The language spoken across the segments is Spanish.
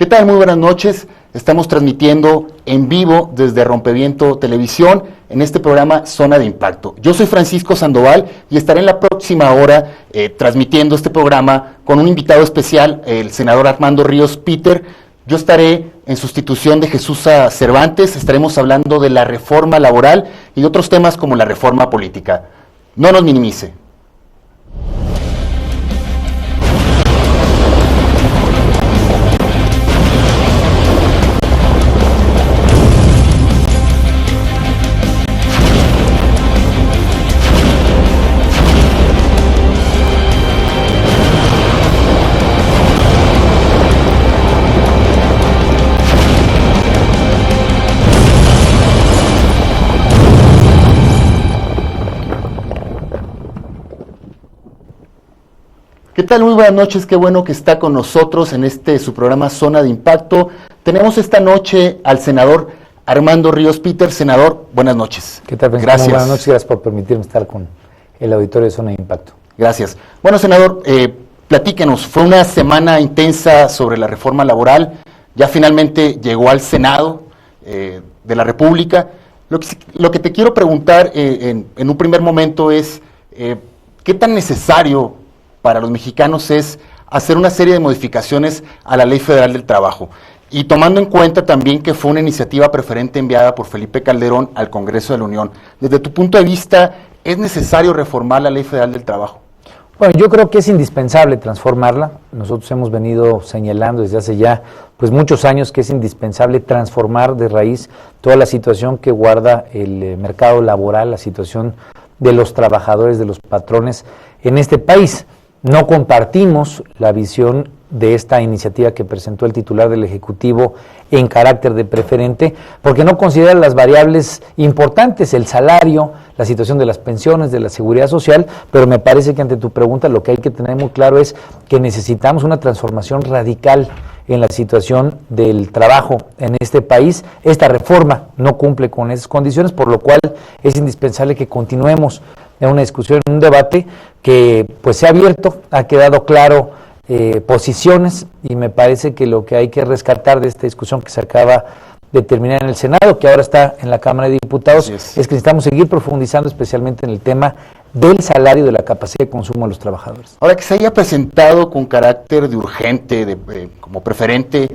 ¿Qué tal? Muy buenas noches. Estamos transmitiendo en vivo desde Rompeviento Televisión en este programa Zona de Impacto. Yo soy Francisco Sandoval y estaré en la próxima hora transmitiendo este programa con un invitado especial, el senador Armando Ríos Peter. Yo estaré en sustitución de Jesús Cervantes. Estaremos hablando de la reforma laboral y de otros temas como la reforma política. No nos minimice. ¿Qué tal? Muy buenas noches, qué bueno que está con nosotros en su programa Zona de Impacto. Tenemos esta noche al senador Armando Ríos Peter. Senador, buenas noches. ¿Qué tal? Gracias. Buenas noches, gracias por permitirme estar con el auditorio de Zona de Impacto. Gracias. Bueno, senador, platíquenos, fue una semana intensa sobre la reforma laboral, ya finalmente llegó al Senado de la República. Lo que te quiero preguntar en un primer momento es, ¿qué tan necesario para los mexicanos es hacer una serie de modificaciones a la Ley Federal del Trabajo? Y tomando en cuenta también que fue una iniciativa preferente enviada por Felipe Calderón al Congreso de la Unión. Desde tu punto de vista, ¿es necesario reformar la Ley Federal del Trabajo? Bueno, yo creo que es indispensable transformarla. Nosotros hemos venido señalando desde hace ya muchos años que es indispensable transformar de raíz toda la situación que guarda el mercado laboral, la situación de los trabajadores, de los patrones en este país. No compartimos la visión de esta iniciativa que presentó el titular del Ejecutivo en carácter de preferente, porque no considera las variables importantes, el salario, la situación de las pensiones, de la seguridad social, pero me parece que ante tu pregunta lo que hay que tener muy claro es que necesitamos una transformación radical en la situación del trabajo en este país. Esta reforma no cumple con esas condiciones, por lo cual es indispensable que continuemos en una discusión, en un debate que pues se ha abierto, ha quedado claro posiciones, y me parece que lo que hay que rescatar de esta discusión que se acaba de terminar en el Senado, que ahora está en la Cámara de Diputados, es que necesitamos seguir profundizando especialmente en el tema del salario, de la capacidad de consumo de los trabajadores. Ahora, que se haya presentado con carácter de urgente, como preferente,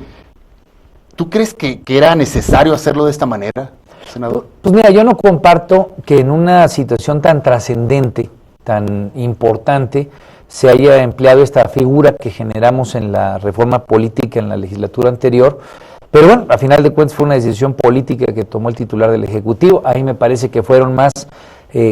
¿tú crees que era necesario hacerlo de esta manera, senador? Pues mira, yo no comparto que en una situación tan trascendente, tan importante, se haya empleado esta figura que generamos en la reforma política en la legislatura anterior, pero bueno, a final de cuentas fue una decisión política que tomó el titular del Ejecutivo. Ahí me parece que fueron más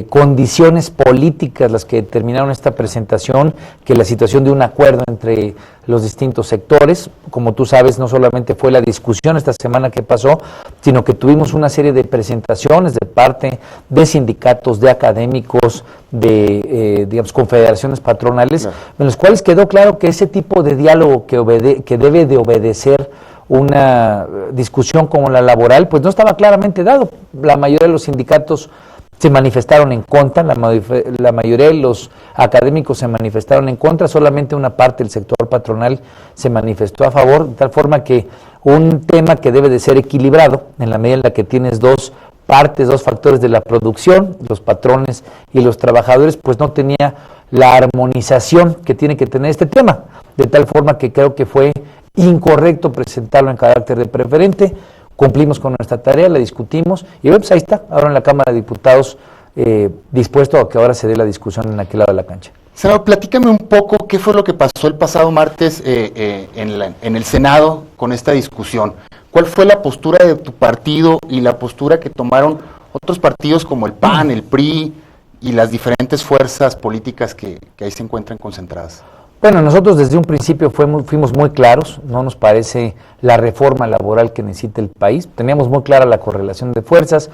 condiciones políticas las que determinaron esta presentación que la situación de un acuerdo entre los distintos sectores. Como tú sabes, no solamente fue la discusión esta semana que pasó, sino que tuvimos una serie de presentaciones de parte de sindicatos, de académicos, de confederaciones patronales, claro, en los cuales quedó claro que ese tipo de diálogo que debe de obedecer una discusión como la laboral, pues no estaba claramente dado. La mayoría de los sindicatos se manifestaron en contra, la mayoría de los académicos se manifestaron en contra, solamente una parte del sector patronal se manifestó a favor, de tal forma que un tema que debe de ser equilibrado, en la medida en la que tienes dos partes, dos factores de la producción, los patrones y los trabajadores, pues no tenía la armonización que tiene que tener este tema, de tal forma que creo que fue incorrecto presentarlo en carácter de preferente. Cumplimos con nuestra tarea, la discutimos y pues ahí está, ahora en la Cámara de Diputados, dispuesto a que ahora se dé la discusión en aquel lado de la cancha. Senador, platícame un poco qué fue lo que pasó el pasado martes en el Senado con esta discusión. ¿Cuál fue la postura de tu partido y la postura que tomaron otros partidos como el PAN, el PRI y las diferentes fuerzas políticas que ahí se encuentran concentradas? Bueno, nosotros desde un principio fuimos muy claros, no nos parece la reforma laboral que necesita el país, teníamos muy clara la correlación de fuerzas,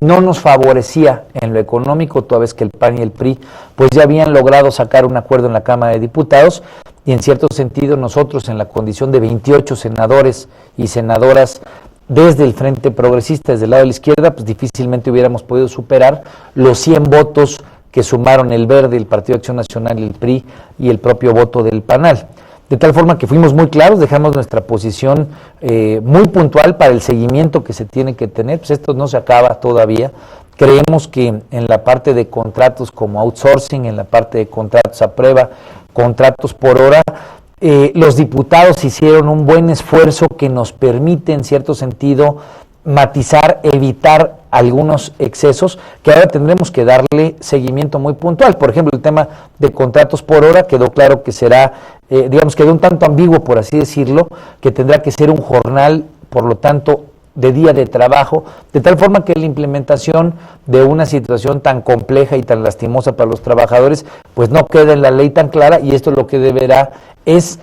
no nos favorecía en lo económico, toda vez que el PAN y el PRI pues ya habían logrado sacar un acuerdo en la Cámara de Diputados, y en cierto sentido nosotros en la condición de 28 senadores y senadoras desde el Frente Progresista, desde el lado de la izquierda, pues difícilmente hubiéramos podido superar los 100 votos que sumaron el Verde, el Partido de Acción Nacional, el PRI y el propio voto del PANAL. de tal forma que fuimos muy claros, dejamos nuestra posición muy puntual para el seguimiento que se tiene que tener. Pues esto no se acaba todavía. Creemos que en la parte de contratos como outsourcing, en la parte de contratos a prueba, contratos por hora, los diputados hicieron un buen esfuerzo que nos permite, en cierto sentido, matizar, evitar algunos excesos que ahora tendremos que darle seguimiento muy puntual. Por ejemplo, el tema de contratos por hora quedó claro que será, quedó un tanto ambiguo, por así decirlo, que tendrá que ser un jornal, por lo tanto, de día de trabajo, de tal forma que la implementación de una situación tan compleja y tan lastimosa para los trabajadores, pues no quede en la ley tan clara, y esto lo que deberá es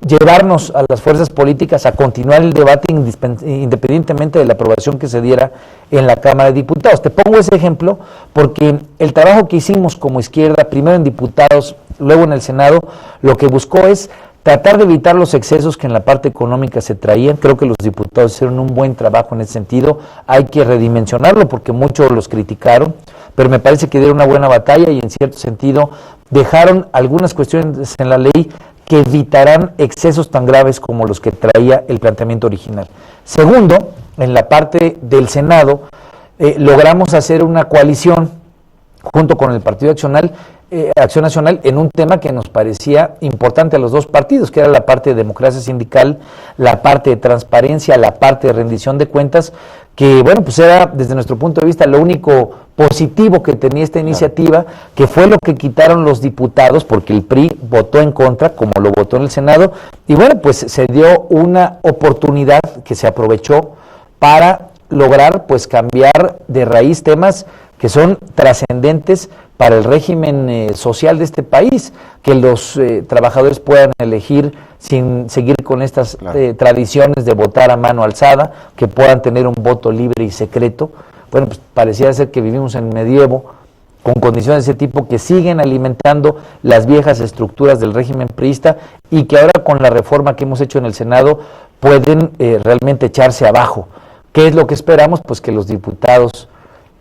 llevarnos a las fuerzas políticas a continuar el debate independientemente de la aprobación que se diera en la Cámara de Diputados. Te pongo ese ejemplo porque el trabajo que hicimos como izquierda, primero en diputados, luego en el Senado, lo que buscó es tratar de evitar los excesos que en la parte económica se traían. Creo que los diputados hicieron un buen trabajo en ese sentido. Hay que redimensionarlo porque muchos los criticaron, pero me parece que dieron una buena batalla y en cierto sentido dejaron algunas cuestiones en la ley que evitarán excesos tan graves como los que traía el planteamiento original. Segundo, en la parte del Senado, logramos hacer una coalición junto con el Partido Acción Nacional en un tema que nos parecía importante a los dos partidos, que era la parte de democracia sindical, la parte de transparencia, la parte de rendición de cuentas, que bueno, pues era desde nuestro punto de vista lo único positivo que tenía esta iniciativa, que fue lo que quitaron los diputados, porque el PRI votó en contra, como lo votó en el Senado, y bueno, pues se dio una oportunidad que se aprovechó para lograr pues cambiar de raíz temas que son trascendentes para el régimen social de este país, que los trabajadores puedan elegir sin seguir con estas tradiciones de votar a mano alzada, que puedan tener un voto libre y secreto. Bueno, pues pareciera ser que vivimos en medievo con condiciones de ese tipo que siguen alimentando las viejas estructuras del régimen priista y que ahora con la reforma que hemos hecho en el Senado pueden realmente echarse abajo. ¿Qué es lo que esperamos? Pues que los diputados,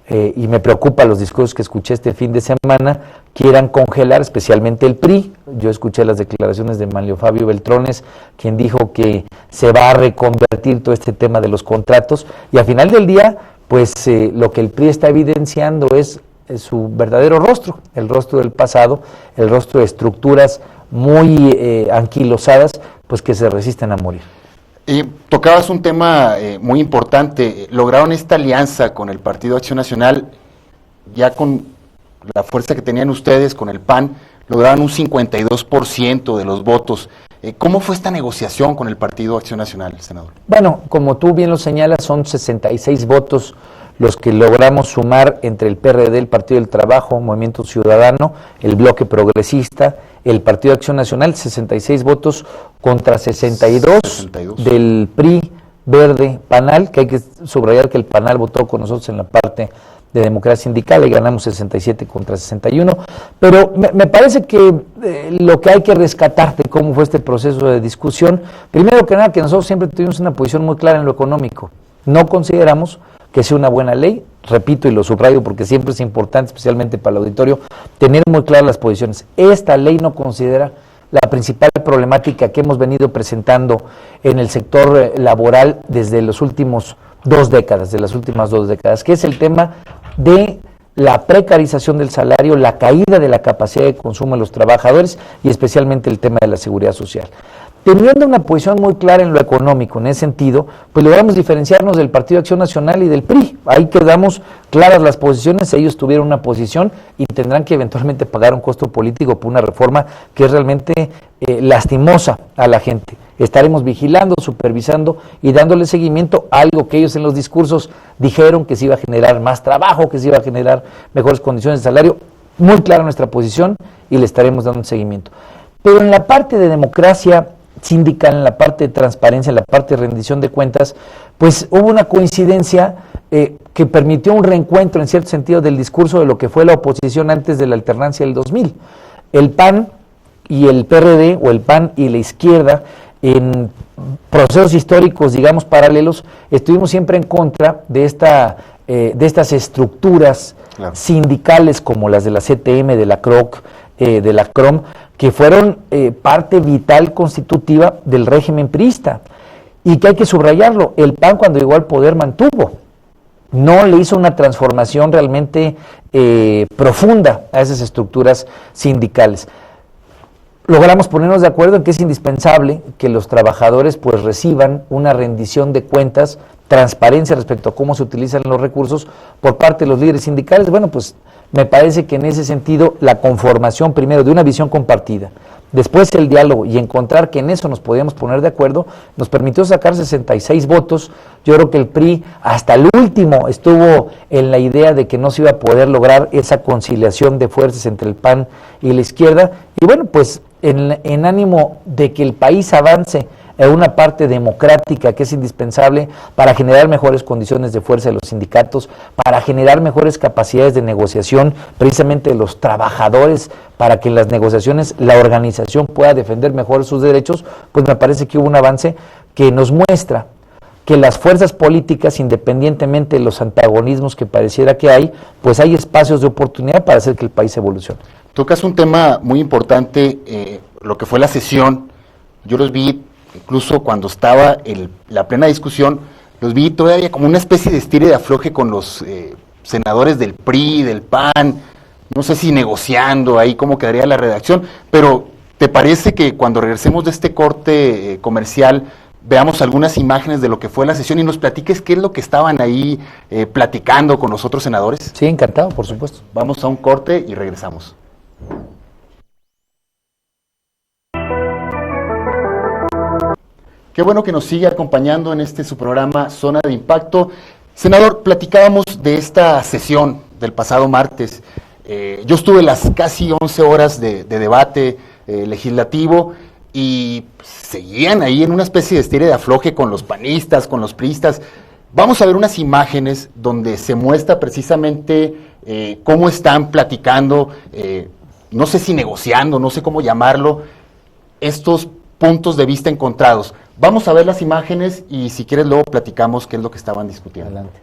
y me preocupa los discursos que escuché este fin de semana, quieran congelar, especialmente el PRI. Yo escuché las declaraciones de Manlio Fabio Beltrones, quien dijo que se va a reconvertir todo este tema de los contratos, y al final del día, pues lo que el PRI está evidenciando es su verdadero rostro, el rostro del pasado, el rostro de estructuras muy anquilosadas, pues que se resisten a morir. Tocabas un tema muy importante. Lograron esta alianza con el Partido Acción Nacional, ya con la fuerza que tenían ustedes, con el PAN, lograron un 52% de los votos. ¿Cómo fue esta negociación con el Partido Acción Nacional, senador? Bueno, como tú bien lo señalas, son 66 votos los que logramos sumar entre el PRD, el Partido del Trabajo, Movimiento Ciudadano, el Bloque Progresista, el Partido de Acción Nacional, 66 votos contra 62 del PRI, Verde, PANAL, que hay que subrayar que el PANAL votó con nosotros en la parte de democracia sindical y ganamos 67 contra 61, pero me parece que lo que hay que rescatar de cómo fue este proceso de discusión, primero que nada que nosotros siempre tuvimos una posición muy clara en lo económico, no consideramos que sea una buena ley, repito y lo subrayo porque siempre es importante, especialmente para el auditorio, tener muy claras las posiciones. Esta ley no considera la principal problemática que hemos venido presentando en el sector laboral desde las últimas 2 décadas, que es el tema de la precarización del salario, la caída de la capacidad de consumo de los trabajadores y especialmente el tema de la seguridad social. Teniendo una posición muy clara en lo económico, en ese sentido, pues logramos diferenciarnos del Partido de Acción Nacional y del PRI. Ahí quedamos claras las posiciones, ellos tuvieron una posición y tendrán que eventualmente pagar un costo político por una reforma que es realmente lastimosa a la gente. Estaremos vigilando, supervisando y dándole seguimiento a algo que ellos en los discursos dijeron que se iba a generar más trabajo, que se iba a generar mejores condiciones de salario. Muy clara nuestra posición y le estaremos dando seguimiento. Pero en la parte de democracia sindical, en la parte de transparencia, en la parte de rendición de cuentas, pues hubo una coincidencia que permitió un reencuentro en cierto sentido del discurso de lo que fue la oposición antes de la alternancia del 2000. El PAN y el PRD, o el PAN y la izquierda, en procesos históricos, digamos, paralelos, estuvimos siempre en contra de estas estructuras sindicales como las de la CTM, de la CROC, de la CROM, que fueron parte vital constitutiva del régimen priista, y que hay que subrayarlo, el PAN cuando llegó al poder mantuvo, no le hizo una transformación realmente profunda a esas estructuras sindicales. Logramos ponernos de acuerdo en que es indispensable que los trabajadores pues reciban una rendición de cuentas, transparencia respecto a cómo se utilizan los recursos por parte de los líderes sindicales. Bueno, pues me parece que en ese sentido la conformación primero de una visión compartida, después el diálogo y encontrar que en eso nos podíamos poner de acuerdo, nos permitió sacar 66 votos. Yo creo que el PRI hasta el último estuvo en la idea de que no se iba a poder lograr esa conciliación de fuerzas entre el PAN y la izquierda, y bueno, pues en ánimo de que el país avance en una parte democrática que es indispensable para generar mejores condiciones de fuerza de los sindicatos, para generar mejores capacidades de negociación precisamente de los trabajadores, para que en las negociaciones la organización pueda defender mejor sus derechos, pues me parece que hubo un avance que nos muestra que las fuerzas políticas, independientemente de los antagonismos que pareciera que hay, pues hay espacios de oportunidad para hacer que el país evolucione. Tocas un tema muy importante, lo que fue la sesión. Yo los vi, incluso cuando estaba la plena discusión, los vi todavía como una especie de estire de afloje con los senadores del PRI, del PAN, no sé si negociando ahí cómo quedaría la redacción, pero ¿te parece que cuando regresemos de este corte comercial veamos algunas imágenes de lo que fue la sesión y nos platiques qué es lo que estaban ahí platicando con los otros senadores? Sí, encantado, por supuesto. Vamos a un corte y regresamos. Qué bueno que nos sigue acompañando en su programa Zona de Impacto. Senador, platicábamos de esta sesión del pasado martes. Yo estuve las casi 11 horas de debate legislativo y seguían ahí en una especie de estire de afloje con los panistas, con los priistas. Vamos a ver unas imágenes donde se muestra precisamente cómo están platicando, no sé si negociando, no sé cómo llamarlo, estos puntos de vista encontrados. Vamos a ver las imágenes y si quieres luego platicamos qué es lo que estaban discutiendo. Adelante.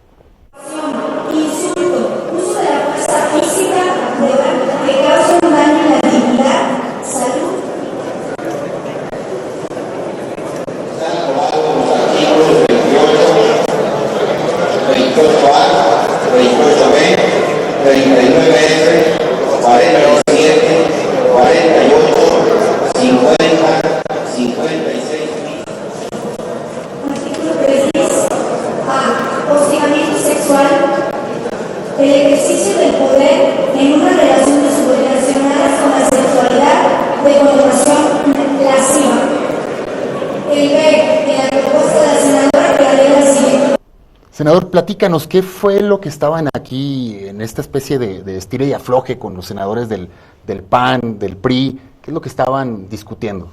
Insulto, uso de la fuerza física que causa un daño en la dignidad, salud. El ejercicio del poder en una relación de subordinacionadas con la sexualidad de connotación lasciva. El B, en la propuesta de la senadora quedaría la siguiente. Senador, platícanos, ¿qué fue lo que estaban aquí en esta especie de estire y afloje con los senadores del PAN, del PRI? ¿Qué es lo que estaban discutiendo?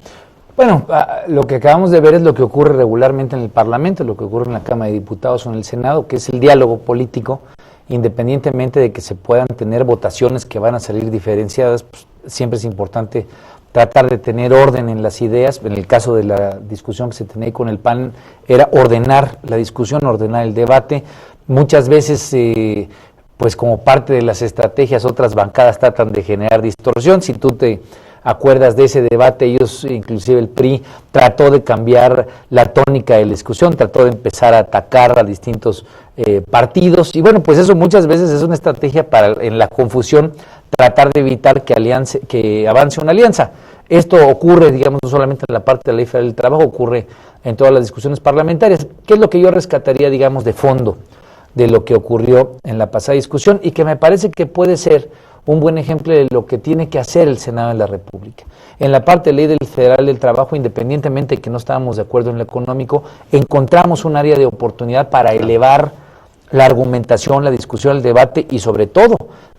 Bueno, lo que acabamos de ver es lo que ocurre regularmente en el Parlamento, lo que ocurre en la Cámara de Diputados o en el Senado, que es el diálogo político, independientemente de que se puedan tener votaciones que van a salir diferenciadas, pues, siempre es importante tratar de tener orden en las ideas. En el caso de la discusión que se tenía con el PAN, era ordenar la discusión, ordenar el debate. Muchas veces, pues como parte de las estrategias, otras bancadas tratan de generar distorsión. Si tú te acuerdas de ese debate, ellos, inclusive el PRI, trató de cambiar la tónica de la discusión, trató de empezar a atacar a distintos partidos, y bueno, pues eso muchas veces es una estrategia para, en la confusión, tratar de evitar que avance una alianza. Esto ocurre, digamos, no solamente en la parte de la Ley Federal del Trabajo, ocurre en todas las discusiones parlamentarias. ¿Qué es lo que yo rescataría, digamos, de fondo de lo que ocurrió en la pasada discusión y que me parece que puede ser un buen ejemplo de lo que tiene que hacer el Senado de la República? En la parte de Ley Federal del Trabajo, independientemente de que no estábamos de acuerdo en lo económico, encontramos un área de oportunidad para elevar la argumentación, la discusión, el debate y sobre todo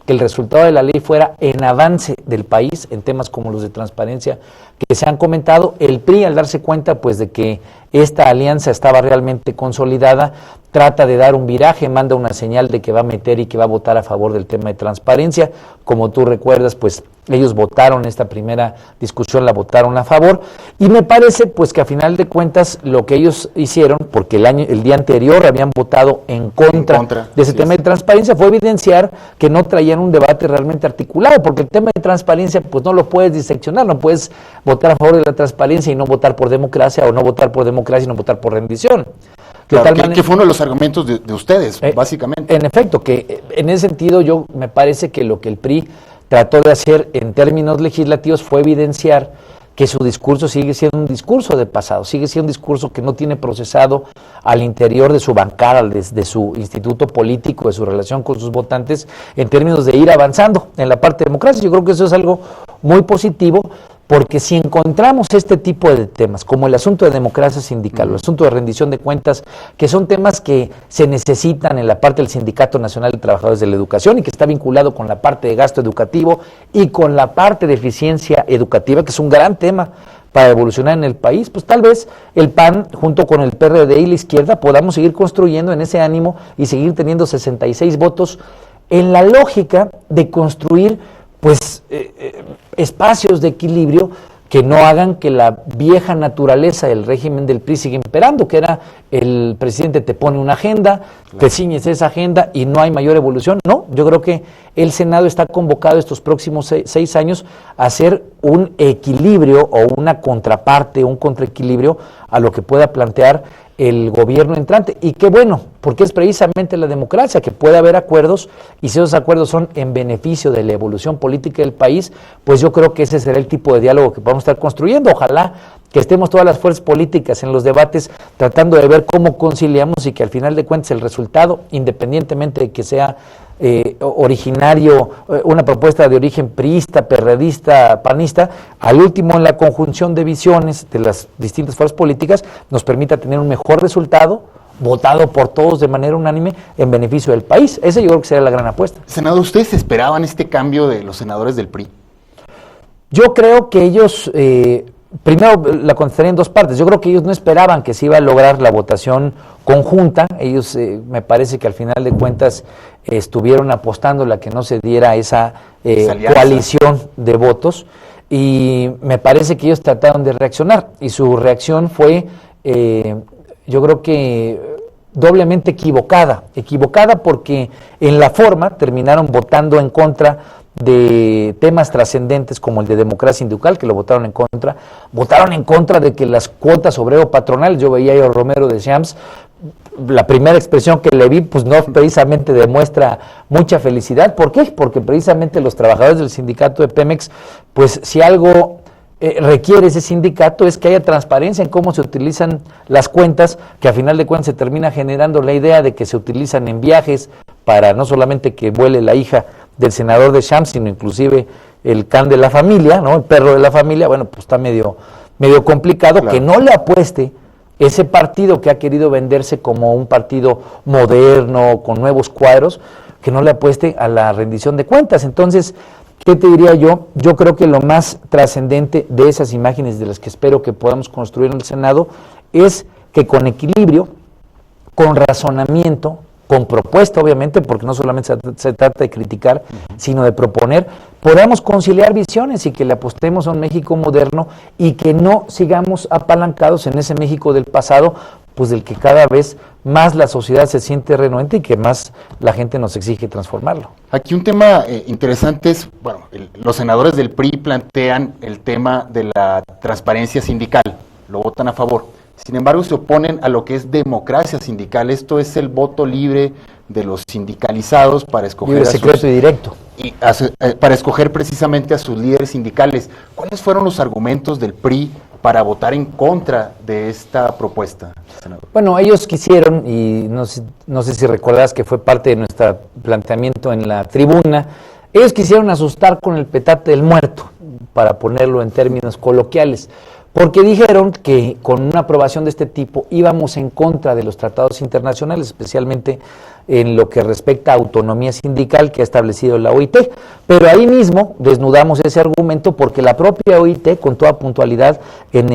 que el resultado de la ley fuera en avance del país en temas como los de transparencia que se han comentado. El PRI, al darse cuenta pues de que esta alianza estaba realmente consolidada, trata de dar un viraje, manda una señal de que va a meter y que va a votar a favor del tema de transparencia. Como tú recuerdas, pues ellos votaron esta primera discusión, la votaron a favor, y me parece pues que a final de cuentas lo que ellos hicieron, porque el día anterior habían votado en contra de ese tema de transparencia, fue evidenciar que no traían un debate realmente articulado, porque el tema de transparencia pues no lo puedes diseccionar, no puedes votar a favor de la transparencia y no votar por democracia, o no votar por democracia y no votar por rendición. Claro, que fue uno de los argumentos de ustedes, básicamente. En efecto, que en ese sentido yo me parece que lo que el PRI trató de hacer en términos legislativos fue evidenciar que su discurso sigue siendo un discurso de pasado, sigue siendo un discurso que no tiene procesado al interior de su bancada, de su instituto político, de su relación con sus votantes, en términos de ir avanzando en la parte de democracia. Yo creo que eso es algo muy positivo, porque si encontramos este tipo de temas, como el asunto de democracia sindical, el asunto de rendición de cuentas, que son temas que se necesitan en la parte del Sindicato Nacional de Trabajadores de la Educación y que está vinculado con la parte de gasto educativo y con la parte de eficiencia educativa, que es un gran tema para evolucionar en el país, pues tal vez el PAN, junto con el PRD y la izquierda, podamos seguir construyendo en ese ánimo y seguir teniendo 66 votos en la lógica de construir pues espacios de equilibrio que no hagan que la vieja naturaleza del régimen del PRI siga imperando, que era el presidente te pone una agenda, te ciñes esa agenda y no hay mayor evolución. No, yo creo que el Senado está convocado estos próximos 6 años a hacer un equilibrio o una contraparte, un contraequilibrio a lo que pueda plantear el gobierno entrante. Y qué bueno, porque es precisamente la democracia, que puede haber acuerdos, y si esos acuerdos son en beneficio de la evolución política del país, pues yo creo que ese será el tipo de diálogo que vamos a estar construyendo. Ojalá que estemos todas las fuerzas políticas en los debates tratando de ver cómo conciliamos y que al final de cuentas el resultado, independientemente de que sea originario, una propuesta de origen priista, perredista, panista, al último en la conjunción de visiones de las distintas fuerzas políticas nos permita tener un mejor resultado votado por todos de manera unánime en beneficio del país. Ese yo creo que sería la gran apuesta. Senador, ¿ustedes esperaban este cambio de los senadores del PRI? Yo creo que ellos, primero la contestaría en dos partes. Yo creo que ellos no esperaban que se iba a lograr la votación conjunta. Ellos, me parece que al final de cuentas estuvieron apostando a que no se diera esa coalición de votos, y me parece que ellos trataron de reaccionar, y su reacción fue, yo creo que doblemente equivocada porque en la forma terminaron votando en contra de temas trascendentes como el de democracia sindical, que lo votaron en contra de que las cuotas obrero-patronales, yo veía a Romero de Champs, la primera expresión que le vi, pues no precisamente demuestra mucha felicidad. ¿Por qué? Porque precisamente los trabajadores del sindicato de Pemex, pues si algo requiere ese sindicato es que haya transparencia en cómo se utilizan las cuentas, que a final de cuentas se termina generando la idea de que se utilizan en viajes para no solamente que vuele la hija del senador de Champs, sino inclusive el can de la familia, ¿no? El perro de la familia. Bueno, pues está medio complicado. Claro. Que no le apueste ese partido que ha querido venderse como un partido moderno, con nuevos cuadros, que no le apueste a la rendición de cuentas. Entonces, ¿qué te diría yo? Yo creo que lo más trascendente de esas imágenes, de las que espero que podamos construir en el Senado, es que con equilibrio, con razonamiento, con propuesta obviamente, porque no solamente se trata de criticar, sino de proponer, podamos conciliar visiones y que le apostemos a un México moderno y que no sigamos apalancados en ese México del pasado, pues del que cada vez más la sociedad se siente renuente y que más la gente nos exige transformarlo. Aquí un tema interesante es, bueno, los senadores del PRI plantean el tema de la transparencia sindical, lo votan a favor. Sin embargo, se oponen a lo que es democracia sindical. Esto es el voto libre de los sindicalizados para escoger libre, secreto y directo. Para escoger precisamente a sus líderes sindicales. ¿Cuáles fueron los argumentos del PRI para votar en contra de esta propuesta, senador? Bueno, ellos quisieron, y no sé si recordarás que fue parte de nuestro planteamiento en la tribuna, ellos quisieron asustar con el petate del muerto, para ponerlo en términos coloquiales, porque dijeron que con una aprobación de este tipo íbamos en contra de los tratados internacionales, especialmente en lo que respecta a autonomía sindical que ha establecido la OIT, pero ahí mismo desnudamos ese argumento porque la propia OIT, con toda puntualidad, en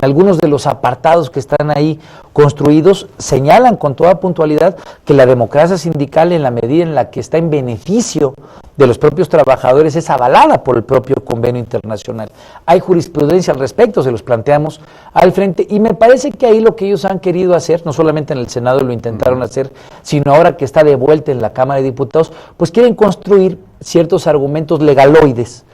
algunos de los apartados que están ahí construidos, señalan con toda puntualidad que la democracia sindical, en la medida en la que está en beneficio de los propios trabajadores, es avalada por el propio convenio internacional. Hay jurisprudencia al respecto, se los planteamos al frente, y me parece que ahí lo que ellos han querido hacer, no solamente en el Senado lo intentaron hacer, sino ahora que está de vuelta en la Cámara de Diputados, pues quieren construir ciertos argumentos legaloides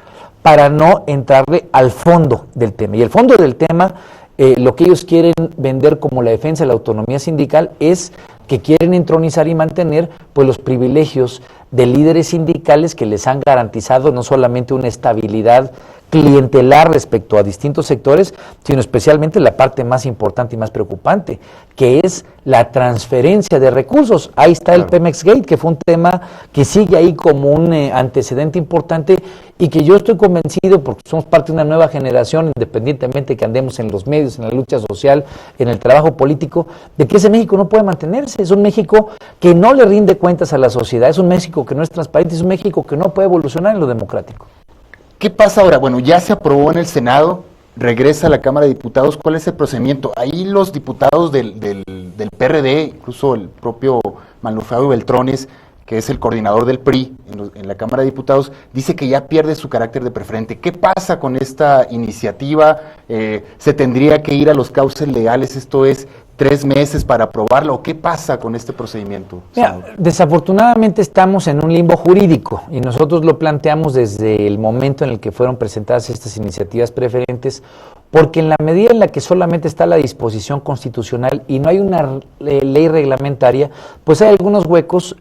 para no entrarle al fondo del tema. Y el fondo del tema, lo que ellos quieren vender como la defensa de la autonomía sindical, es que quieren entronizar y mantener pues los privilegios de líderes sindicales que les han garantizado no solamente una estabilidad clientelar respecto a distintos sectores, sino especialmente la parte más importante y más preocupante, que es la transferencia de recursos. Ahí está el Pemex Gate, que fue un tema que sigue ahí como un antecedente importante y que yo estoy convencido, porque somos parte de una nueva generación, independientemente que andemos en los medios, en la lucha social, en el trabajo político, de que ese México no puede mantenerse. Es un México que no le rinde cuentas a la sociedad, es un México que no es transparente, es un México que no puede evolucionar en lo democrático. ¿Qué pasa ahora? Bueno, ya se aprobó en el Senado, regresa a la Cámara de Diputados. ¿Cuál es el procedimiento? Ahí los diputados del PRD, incluso el propio Manuel Fabio Beltrones, que es el coordinador del PRI en la Cámara de Diputados, dice que ya pierde su carácter de preferente. ¿Qué pasa con esta iniciativa? ¿Se tendría que ir a los cauces legales? Esto es 3 meses para aprobarlo. ¿O qué pasa con este procedimiento? Mira, desafortunadamente estamos en un limbo jurídico y nosotros lo planteamos desde el momento en el que fueron presentadas estas iniciativas preferentes, porque en la medida en la que solamente está la disposición constitucional y no hay una ley reglamentaria, pues hay algunos huecos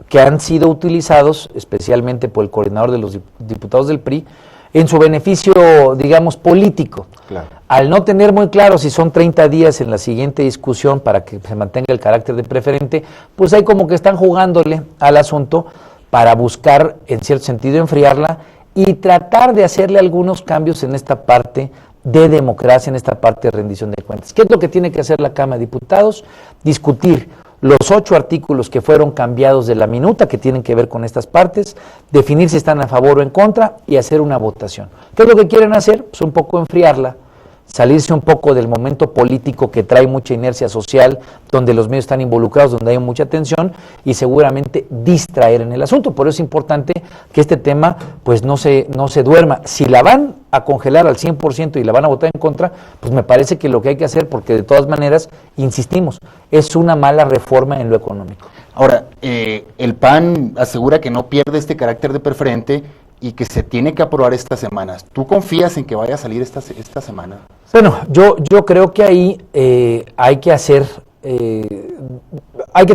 que han sido utilizados, especialmente por el coordinador de los diputados del PRI, en su beneficio, digamos, político. Claro. Al no tener muy claro si son 30 días en la siguiente discusión para que se mantenga el carácter de preferente, pues hay como que están jugándole al asunto para buscar, en cierto sentido, enfriarla y tratar de hacerle algunos cambios en esta parte de democracia, en esta parte de rendición de cuentas. ¿Qué es lo que tiene que hacer la Cámara de Diputados? Discutir los 8 artículos que fueron cambiados de la minuta, que tienen que ver con estas partes, definir si están a favor o en contra y hacer una votación. ¿Qué es lo que quieren hacer? Pues un poco enfriarla, salirse un poco del momento político que trae mucha inercia social, donde los medios están involucrados, donde hay mucha tensión, y seguramente distraer en el asunto. Por eso es importante que este tema pues no se duerma. Si la van a congelar al 100% y la van a votar en contra, pues me parece que lo que hay que hacer, porque de todas maneras, insistimos, es una mala reforma en lo económico. Ahora, el PAN asegura que no pierde este carácter de preferente y que se tiene que aprobar estas semanas. ¿Tú confías en que vaya a salir esta semana? Bueno, yo creo que ahí hay que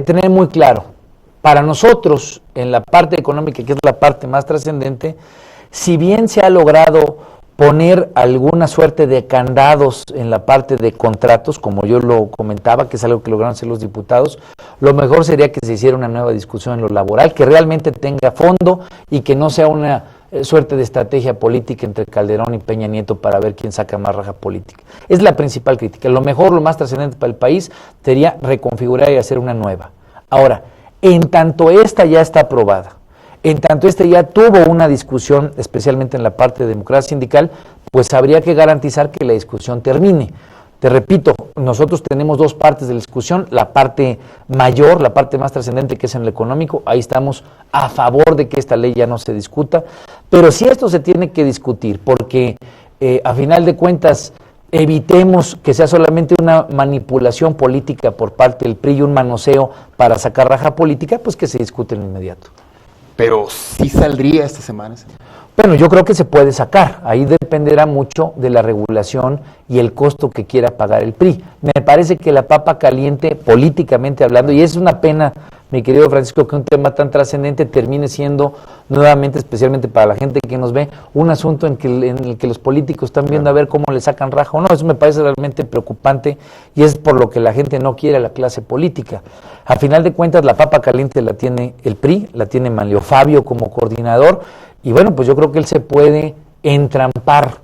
tener muy claro, para nosotros, en la parte económica, que es la parte más trascendente, si bien se ha logrado poner alguna suerte de candados en la parte de contratos, como yo lo comentaba, que es algo que lograron hacer los diputados, lo mejor sería que se hiciera una nueva discusión en lo laboral, que realmente tenga fondo y que no sea una suerte de estrategia política entre Calderón y Peña Nieto para ver quién saca más raja política. Es la principal crítica. Lo mejor, lo más trascendente para el país sería reconfigurar y hacer una nueva. Ahora, en tanto esta ya está aprobada, en tanto ya tuvo una discusión, especialmente en la parte de democracia sindical, pues habría que garantizar que la discusión termine. Te repito, nosotros tenemos 2 partes de la discusión, la parte mayor, la parte más trascendente, que es en lo económico. Ahí estamos a favor de que esta ley ya no se discuta, pero sí esto se tiene que discutir, porque a final de cuentas evitemos que sea solamente una manipulación política por parte del PRI y un manoseo para sacar raja política, pues que se discute en inmediato. Pero sí saldría esta semana. Bueno, yo creo que se puede sacar, ahí dependerá mucho de la regulación y el costo que quiera pagar el PRI. Me parece que la papa caliente, políticamente hablando, y es una pena, mi querido Francisco, que un tema tan trascendente termine siendo nuevamente, especialmente para la gente que nos ve, un asunto en el que los políticos están viendo a ver cómo le sacan raja o no. Eso me parece realmente preocupante y es por lo que la gente no quiere a la clase política. A final de cuentas, la papa caliente la tiene el PRI, la tiene Manlio Fabio como coordinador, y bueno, pues yo creo que él se puede entrampar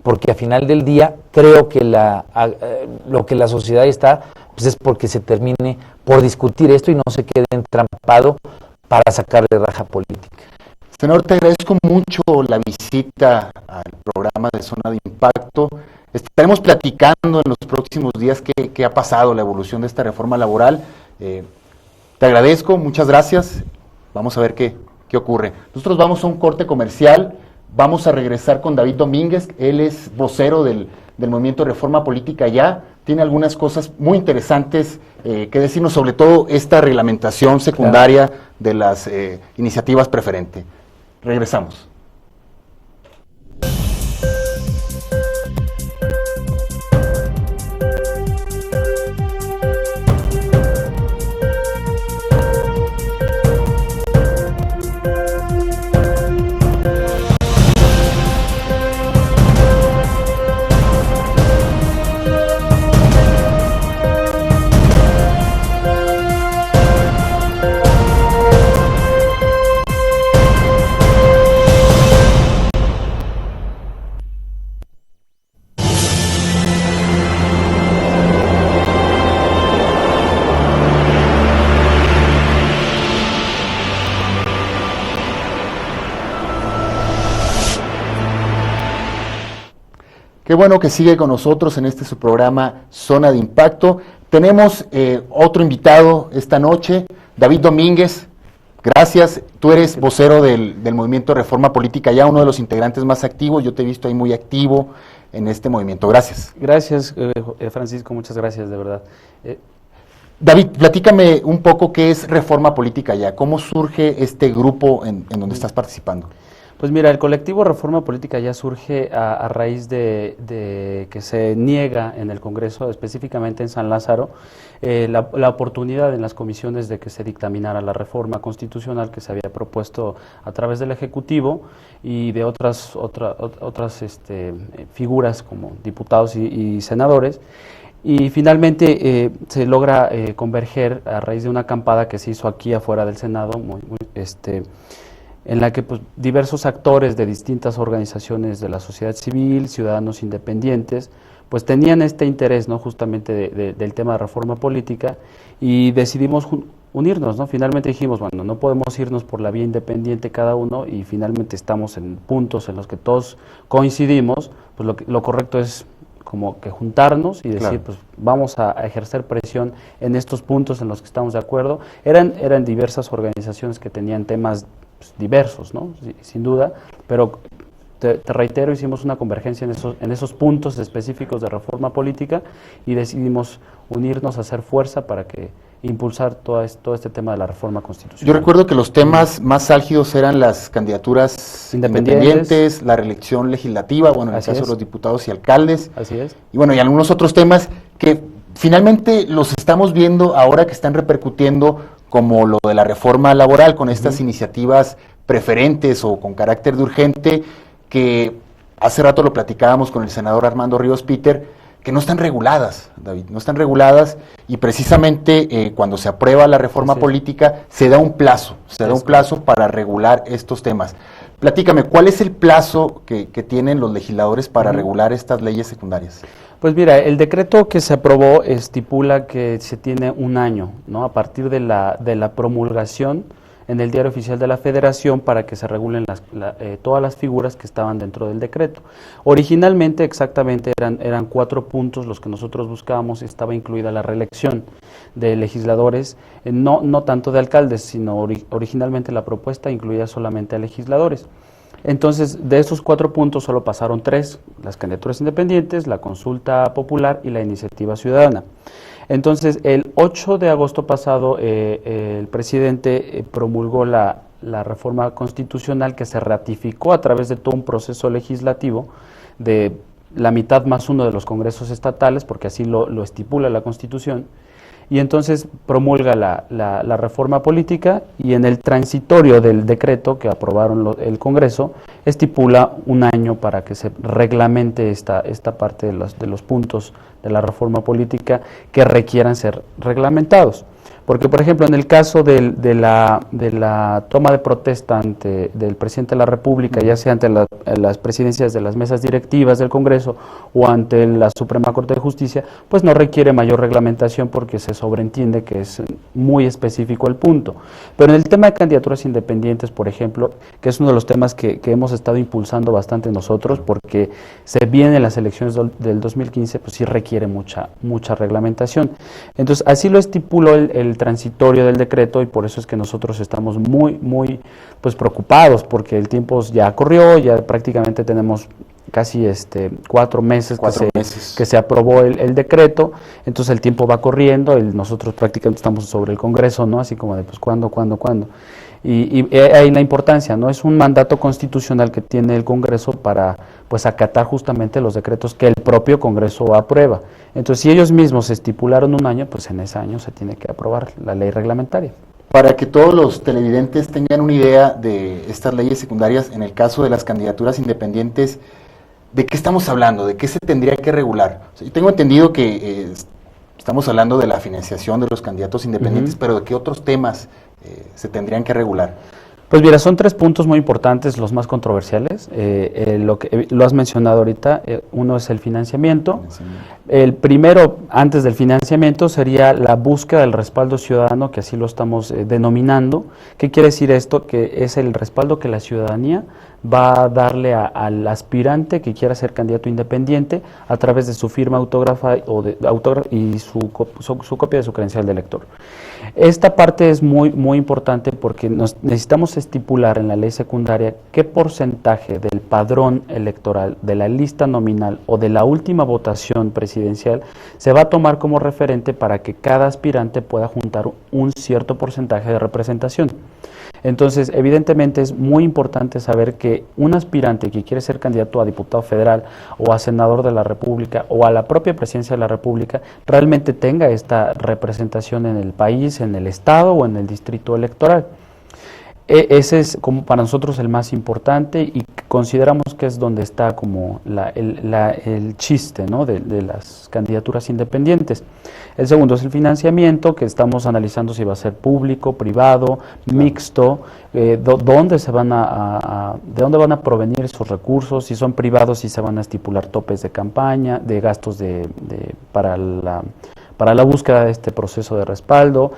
porque al final del día creo que lo que la sociedad está, pues es porque se termine por discutir esto y no se quede entrampado para sacarle raja política. Senador, te agradezco mucho la visita al programa de Zona de Impacto. Estaremos platicando en los próximos días qué ha pasado, la evolución de esta reforma laboral. Te agradezco, muchas gracias. Vamos a ver qué ocurre. Nosotros vamos a un corte comercial. Vamos a regresar con David Domínguez. Él es vocero del Movimiento de Reforma Política Ya. Tiene algunas cosas muy interesantes que decirnos, sobre todo esta reglamentación secundaria de las iniciativas preferentes. Regresamos. Qué bueno que sigue con nosotros en su programa Zona de Impacto. Tenemos otro invitado esta noche, David Domínguez. Gracias. Tú eres vocero del Movimiento de Reforma Política Ya, uno de los integrantes más activos. Yo te he visto ahí muy activo en este movimiento. Gracias. Gracias, Francisco. Muchas gracias, de verdad. David, platícame un poco qué es Reforma Política Ya. ¿Cómo surge este grupo en donde estás participando? Pues mira, el colectivo Reforma Política Ya surge a raíz de que se niega en el Congreso, específicamente en San Lázaro, la oportunidad en las comisiones de que se dictaminara la reforma constitucional que se había propuesto a través del Ejecutivo y de otras figuras como diputados y senadores. Y finalmente se logra converger a raíz de una acampada que se hizo aquí afuera del Senado, en la que pues, diversos actores de distintas organizaciones de la sociedad civil, ciudadanos independientes, pues tenían este interés, ¿no?, justamente del tema de reforma política, y decidimos unirnos, ¿no? Finalmente dijimos, bueno, no podemos irnos por la vía independiente cada uno, y finalmente estamos en puntos en los que todos coincidimos, pues lo correcto es como que juntarnos y decir, pues vamos a ejercer presión en estos puntos en los que estamos de acuerdo. Eran diversas organizaciones que tenían temas diversos, ¿no? Sin duda, pero te reitero, hicimos una convergencia en esos puntos específicos de reforma política y decidimos unirnos, hacer fuerza para que impulsar todo este tema de la reforma constitucional. Yo recuerdo que los temas más álgidos eran las candidaturas independientes, la reelección legislativa, bueno, en el caso de los diputados y alcaldes. Así es. Y bueno, y algunos otros temas que finalmente los estamos viendo ahora que están repercutiendo, como lo de la reforma laboral, con estas iniciativas preferentes o con carácter de urgente, que hace rato lo platicábamos con el senador Armando Ríos Peter, que no están reguladas, David, no están reguladas, y precisamente cuando se aprueba la reforma política se da un plazo, para regular estos temas. Platícame, ¿cuál es el plazo que tienen los legisladores para regular estas leyes secundarias? Pues mira, el decreto que se aprobó estipula que se tiene un año, ¿no?, a partir de la promulgación en el Diario Oficial de la Federación para que se regulen todas las figuras que estaban dentro del decreto. Originalmente, exactamente, eran 4 puntos los que nosotros buscábamos. Estaba incluida la reelección de legisladores, no tanto de alcaldes, sino originalmente la propuesta incluía solamente a legisladores. Entonces, de esos 4 puntos solo pasaron 3, las candidaturas independientes, la consulta popular y la iniciativa ciudadana. Entonces, el 8 de agosto pasado, el presidente promulgó la reforma constitucional que se ratificó a través de todo un proceso legislativo de la mitad más 1 de los congresos estatales, porque así lo estipula la Constitución. Y entonces promulga la reforma política, y en el transitorio del decreto que aprobaron el Congreso estipula un año para que se reglamente esta parte de los puntos de la reforma política que requieran ser reglamentados. Porque, por ejemplo, en el caso de la toma de protesta del presidente de la República, ya sea ante las presidencias de las mesas directivas del Congreso o ante la Suprema Corte de Justicia, pues no requiere mayor reglamentación porque se sobreentiende que es muy específico el punto. Pero en el tema de candidaturas independientes, por ejemplo, que es uno de los temas que hemos estado impulsando bastante nosotros, porque se vienen las elecciones del 2015, pues sí requiere mucha reglamentación. Entonces, así lo estipuló el transitorio del decreto, y por eso es que nosotros estamos muy pues preocupados, porque el tiempo ya corrió, ya prácticamente tenemos casi 4 meses que se aprobó el decreto, entonces el tiempo va corriendo, nosotros prácticamente estamos sobre el Congreso, ¿no? Así como de pues ¿cuándo? Y ahí la importancia, ¿no? Es un mandato constitucional que tiene el Congreso para pues acatar justamente los decretos que el propio Congreso aprueba. Entonces, si ellos mismos estipularon un año, pues en ese año se tiene que aprobar la ley reglamentaria. Para que todos los televidentes tengan una idea de estas leyes secundarias, en el caso de las candidaturas independientes, ¿de qué estamos hablando? ¿De qué se tendría que regular? O sea, yo tengo entendido que estamos hablando de la financiación de los candidatos independientes, pero ¿de qué otros temas se tendrían que regular? Pues mira, son 3 puntos muy importantes, los más controversiales. Lo has mencionado ahorita, uno es el financiamiento. El primero, antes del financiamiento, sería la búsqueda del respaldo ciudadano, que así lo estamos denominando. ¿Qué quiere decir esto? Que es el respaldo que la ciudadanía va a darle al aspirante que quiera ser candidato independiente a través de su firma autógrafa y su copia de su credencial de elector. Esta parte es muy importante porque necesitamos estipular en la ley secundaria qué porcentaje del padrón electoral, de la lista nominal o de la última votación presidencial se va a tomar como referente para que cada aspirante pueda juntar un cierto porcentaje de representación. Entonces, evidentemente es muy importante saber que un aspirante que quiere ser candidato a diputado federal o a senador de la República o a la propia presidencia de la República realmente tenga esta representación en el país, en el estado o en el distrito electoral. Ese es como para nosotros el más importante y consideramos que es donde está como el chiste, ¿no? de las candidaturas independientes. El segundo es el financiamiento, que estamos analizando si va a ser público, privado, mixto, de dónde van a provenir esos recursos, si son privados, si se van a estipular topes de campaña, de gastos para la búsqueda de este proceso de respaldo.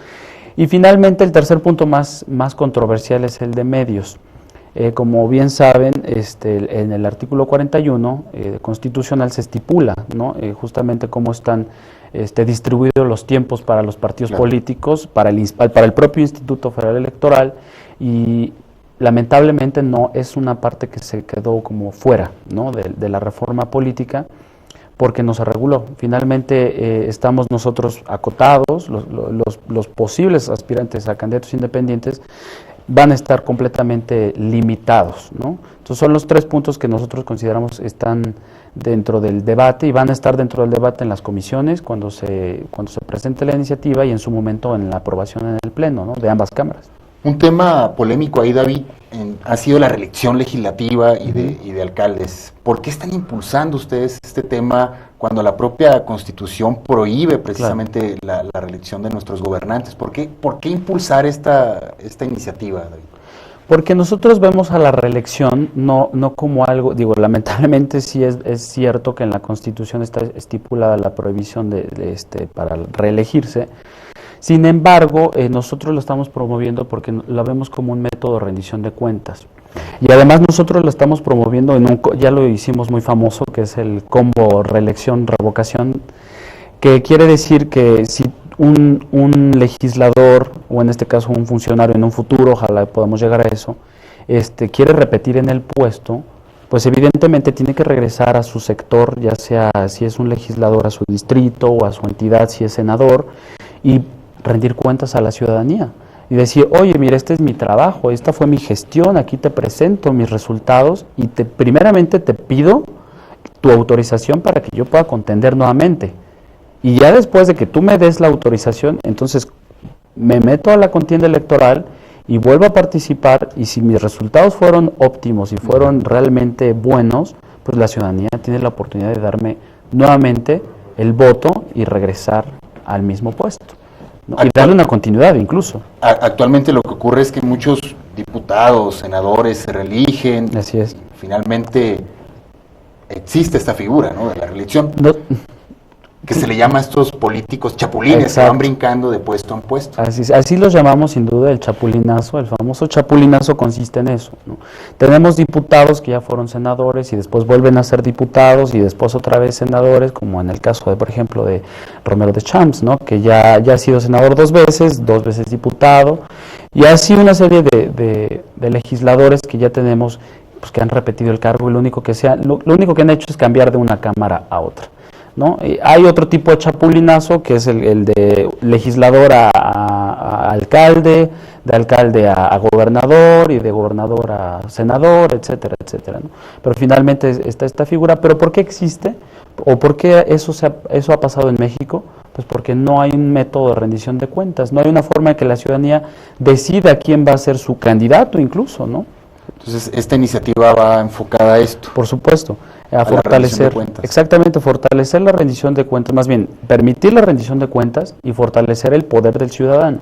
Y finalmente el tercer punto más controversial es el de medios. Como bien saben, en el artículo 41 constitucional se estipula, ¿no? Justamente cómo están distribuidos los tiempos para los partidos políticos, para el propio Instituto Federal Electoral, y lamentablemente no es una parte que se quedó como fuera, ¿no? de la reforma política, porque no se reguló. Finalmente estamos nosotros acotados, los posibles aspirantes a candidatos independientes van a estar completamente limitados, ¿no? Entonces son los 3 puntos que nosotros consideramos están dentro del debate y van a estar dentro del debate en las comisiones cuando se presente la iniciativa y en su momento en la aprobación en el pleno, ¿no? de ambas cámaras. Un tema polémico ahí, David, ha sido la reelección legislativa y de alcaldes. ¿Por qué están impulsando ustedes este tema cuando la propia Constitución prohíbe precisamente la reelección de nuestros gobernantes? ¿Por qué impulsar esta iniciativa, David? Porque nosotros vemos a la reelección no como algo, lamentablemente sí es cierto que en la Constitución está estipulada la prohibición para reelegirse. Sin embargo, nosotros lo estamos promoviendo porque lo vemos como un método de rendición de cuentas. Y además nosotros lo estamos promoviendo ya lo hicimos muy famoso, que es el combo reelección-revocación, que quiere decir que si un legislador, o en este caso un funcionario en un futuro, ojalá podamos llegar a eso, quiere repetir en el puesto, pues evidentemente tiene que regresar a su sector, ya sea si es un legislador a su distrito o a su entidad si es senador, y rendir cuentas a la ciudadanía y decir, oye, mira, este es mi trabajo, esta fue mi gestión, aquí te presento mis resultados y primeramente te pido tu autorización para que yo pueda contender nuevamente. Y ya después de que tú me des la autorización, entonces me meto a la contienda electoral y vuelvo a participar, y si mis resultados fueron óptimos y fueron realmente buenos, pues la ciudadanía tiene la oportunidad de darme nuevamente el voto y regresar al mismo puesto, ¿no? Y darle una continuidad incluso. Actualmente lo que ocurre es que muchos diputados, senadores se reeligen. Así es. Y finalmente existe esta figura, ¿no?, de la reelección, No, que se le llama a estos políticos chapulines, exacto, que van brincando de puesto en puesto. así los llamamos sin duda el chapulinazo. El famoso chapulinazo consiste en eso, ¿no? Tenemos diputados que ya fueron senadores y después vuelven a ser diputados y después otra vez senadores, como en el caso de, por ejemplo, de Romero de Champs, ¿no?, que ya ha sido senador dos veces diputado, y así una serie de legisladores que ya tenemos, pues, que han repetido el cargo y lo único que han hecho es cambiar de una cámara a otra, ¿no? Hay otro tipo de chapulinazo que es el de legislador a alcalde, de alcalde a gobernador y de gobernador a senador, etcétera, etcétera, ¿no? Pero finalmente está esta figura. ¿Pero por qué existe? ¿O por qué eso ha pasado en México? Pues porque no hay un método de rendición de cuentas, no hay una forma de que la ciudadanía decida quién va a ser su candidato incluso, ¿no? Entonces, esta iniciativa va enfocada a esto. Por supuesto, a la rendición fortalecer, de cuentas. exactamente, fortalecer la rendición de cuentas, más bien, permitir la rendición de cuentas y fortalecer el poder del ciudadano.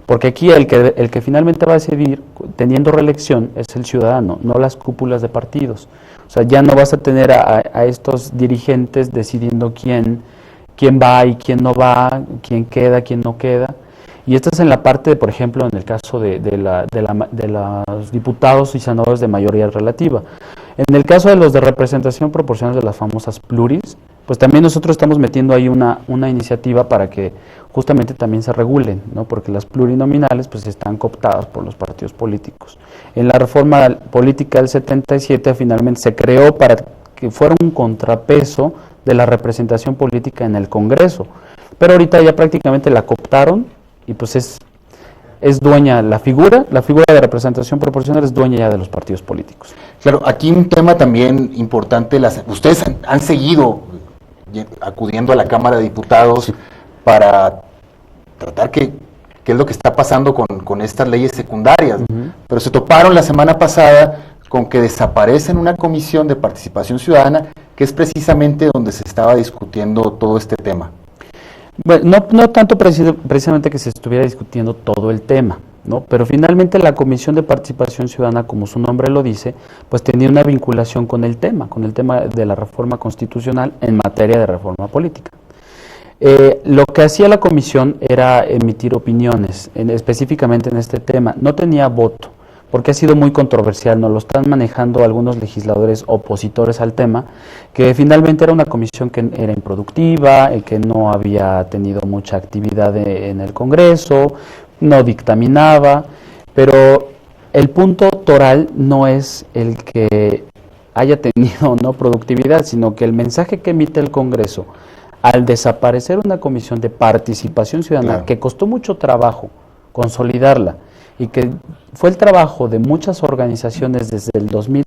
Porque aquí el que finalmente va a decidir, teniendo reelección, es el ciudadano, no las cúpulas de partidos. O sea, ya no vas a tener a estos dirigentes decidiendo quién va y quién no va, quién queda, quién no queda. Y esta es en la parte, por ejemplo, en el caso de los diputados y senadores de mayoría relativa. En el caso de los de representación proporcional de las famosas pluris, pues también nosotros estamos metiendo ahí una iniciativa para que justamente también se regulen, ¿no? Porque las plurinominales pues están cooptadas por los partidos políticos. En la reforma política del 77 finalmente se creó para que fuera un contrapeso de la representación política en el Congreso, pero ahorita ya prácticamente la cooptaron y pues es dueña la figura de representación proporcional es dueña ya de los partidos políticos. Claro, aquí un tema también importante, ustedes han seguido acudiendo a la Cámara de Diputados, sí, para tratar qué es lo que está pasando con estas leyes secundarias, pero se toparon la semana pasada con que desaparecen una comisión de participación ciudadana, que es precisamente donde se estaba discutiendo todo este tema. Bueno, no tanto precisamente que se estuviera discutiendo todo el tema, ¿no? Pero finalmente la Comisión de Participación Ciudadana, como su nombre lo dice, pues tenía una vinculación con el tema de la reforma constitucional en materia de reforma política. Lo que hacía la comisión era emitir opiniones, específicamente en este tema. No tenía voto, porque ha sido muy controversial, nos lo están manejando algunos legisladores opositores al tema, que finalmente era una comisión que era improductiva, que no había tenido mucha actividad en el Congreso, no dictaminaba, pero el punto toral no es el que haya tenido no productividad, sino que el mensaje que emite el Congreso al desaparecer una comisión de participación ciudadana, claro, que costó mucho trabajo consolidarla, y que fue el trabajo de muchas organizaciones desde el 2000,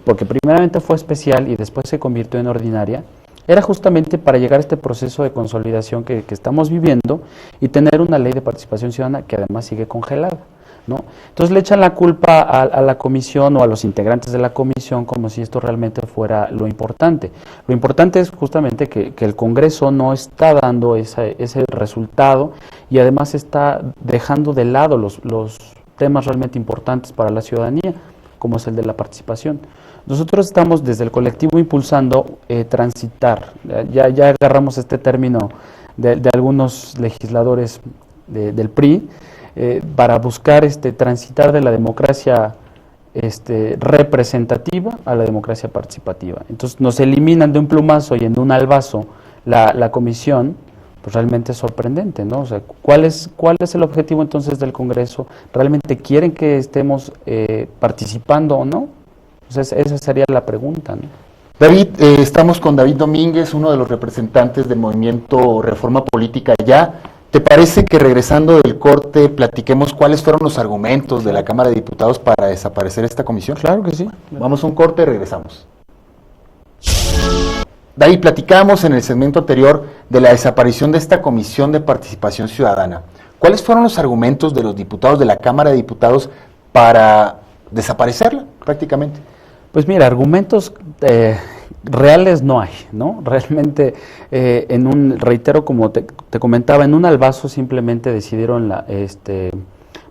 porque primeramente fue especial y después se convirtió en ordinaria, era justamente para llegar a este proceso de consolidación que estamos viviendo y tener una ley de participación ciudadana que además sigue congelada, ¿no? Entonces le echan la culpa a la comisión o a los integrantes de la comisión como si esto realmente fuera lo importante. Lo importante es justamente que el Congreso no está dando ese resultado y además está dejando de lado los temas realmente importantes para la ciudadanía, como es el de la participación. Nosotros estamos desde el colectivo impulsando transitar, ya agarramos este término de algunos legisladores del PRI, para buscar transitar de la democracia representativa a la democracia participativa. Entonces nos eliminan de un plumazo y en un albazo la comisión, pues realmente es sorprendente, ¿no? O sea, ¿cuál es el objetivo entonces del Congreso? ¿Realmente quieren que estemos participando o no? Entonces esa sería la pregunta, ¿no? David, estamos con David Domínguez, uno de los representantes del movimiento Reforma Política Ya. ¿Te parece que regresando del corte platiquemos cuáles fueron los argumentos de la Cámara de Diputados para desaparecer esta comisión? Claro que sí. Vamos a un corte y regresamos. David, platicamos en el segmento anterior de la desaparición de esta Comisión de Participación Ciudadana. ¿Cuáles fueron los argumentos de los diputados de la Cámara de Diputados para desaparecerla prácticamente? Pues mira, argumentos reales no hay, ¿no? Realmente, reitero, como te comentaba, en un albazo simplemente decidieron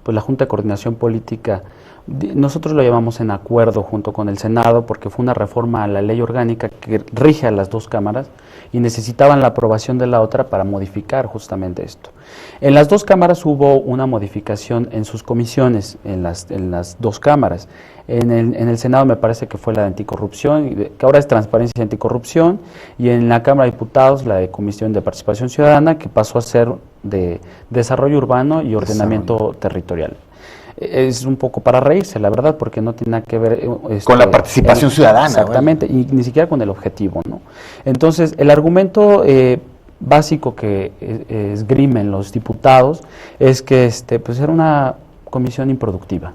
pues la Junta de Coordinación Política, nosotros lo llevamos en acuerdo junto con el Senado, porque fue una reforma a la ley orgánica que rige a las dos cámaras y necesitaban la aprobación de la otra para modificar justamente esto. En las dos cámaras hubo una modificación en sus comisiones, en las dos cámaras. En el Senado me parece que fue la de anticorrupción, que ahora es transparencia y anticorrupción, y en la Cámara de Diputados la de Comisión de Participación Ciudadana, que pasó a ser de desarrollo urbano y ordenamiento territorial. Es un poco para reírse, la verdad, porque no tiene nada que ver con la participación ciudadana. Exactamente, y ni siquiera con el objetivo, ¿no? Entonces, el argumento básico que esgrimen los diputados es que pues era una comisión improductiva.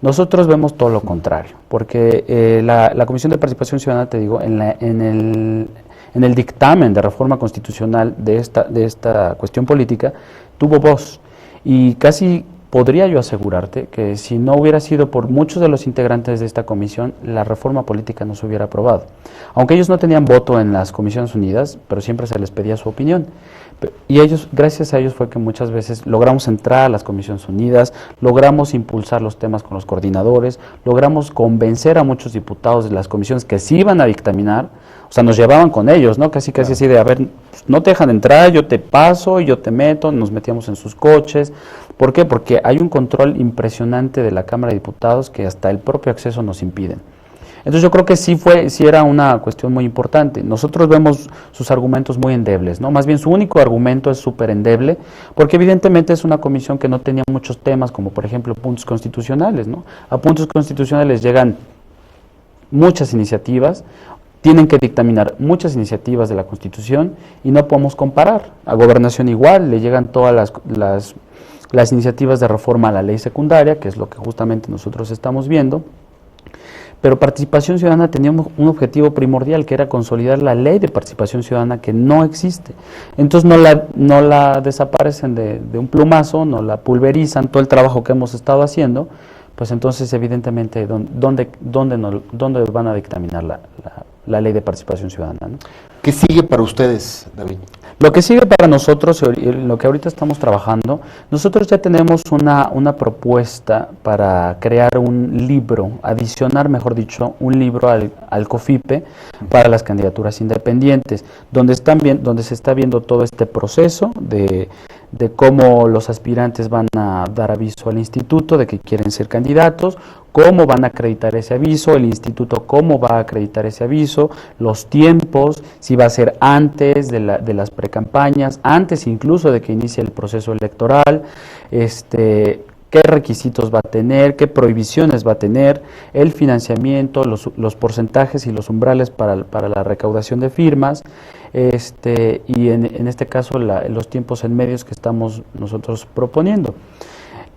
Nosotros vemos todo lo contrario, porque la Comisión de Participación Ciudadana, te digo, en el dictamen de reforma constitucional de esta cuestión política, tuvo voz, y casi podría yo asegurarte que si no hubiera sido por muchos de los integrantes de esta comisión, la reforma política no se hubiera aprobado. Aunque ellos no tenían voto en las Comisiones Unidas, pero siempre se les pedía su opinión. Y ellos, gracias a ellos fue que muchas veces logramos entrar a las Comisiones Unidas, logramos impulsar los temas con los coordinadores, logramos convencer a muchos diputados de las comisiones que sí iban a dictaminar, o sea, nos llevaban con ellos, ¿no? Casi así de, a ver, no te dejan entrar, yo te paso, yo te meto, nos metíamos en sus coches. ¿Por qué? Porque hay un control impresionante de la Cámara de Diputados que hasta el propio acceso nos impiden. Entonces yo creo que sí era una cuestión muy importante. Nosotros vemos sus argumentos muy endebles, ¿no? Más bien su único argumento es súper endeble, porque evidentemente es una comisión que no tenía muchos temas, como por ejemplo puntos constitucionales, ¿no? A puntos constitucionales llegan muchas iniciativas, tienen que dictaminar muchas iniciativas de la Constitución y no podemos comparar. A Gobernación igual, le llegan todas las iniciativas de reforma a la ley secundaria, que es lo que justamente nosotros estamos viendo. Pero Participación Ciudadana tenía un objetivo primordial, que era consolidar la ley de participación ciudadana, que no existe. Entonces no la desaparecen de un plumazo, no la pulverizan, todo el trabajo que hemos estado haciendo, pues entonces evidentemente ¿dónde van a dictaminar la ley de participación ciudadana, ¿no? ¿Qué sigue para ustedes, David? Lo que sigue para nosotros, lo que ahorita estamos trabajando, nosotros ya tenemos una propuesta para crear un libro, adicionar, mejor dicho, un libro al COFIPE para las candidaturas independientes, donde se está viendo todo este proceso de cómo los aspirantes van a dar aviso al instituto de que quieren ser candidatos, cómo van a acreditar ese aviso, el instituto cómo va a acreditar ese aviso, los tiempos, si va a ser antes de las precampañas, antes incluso de que inicie el proceso electoral, qué requisitos va a tener, qué prohibiciones va a tener, el financiamiento, los porcentajes y los umbrales para la recaudación de firmas, y en este caso los tiempos en medios que estamos nosotros proponiendo.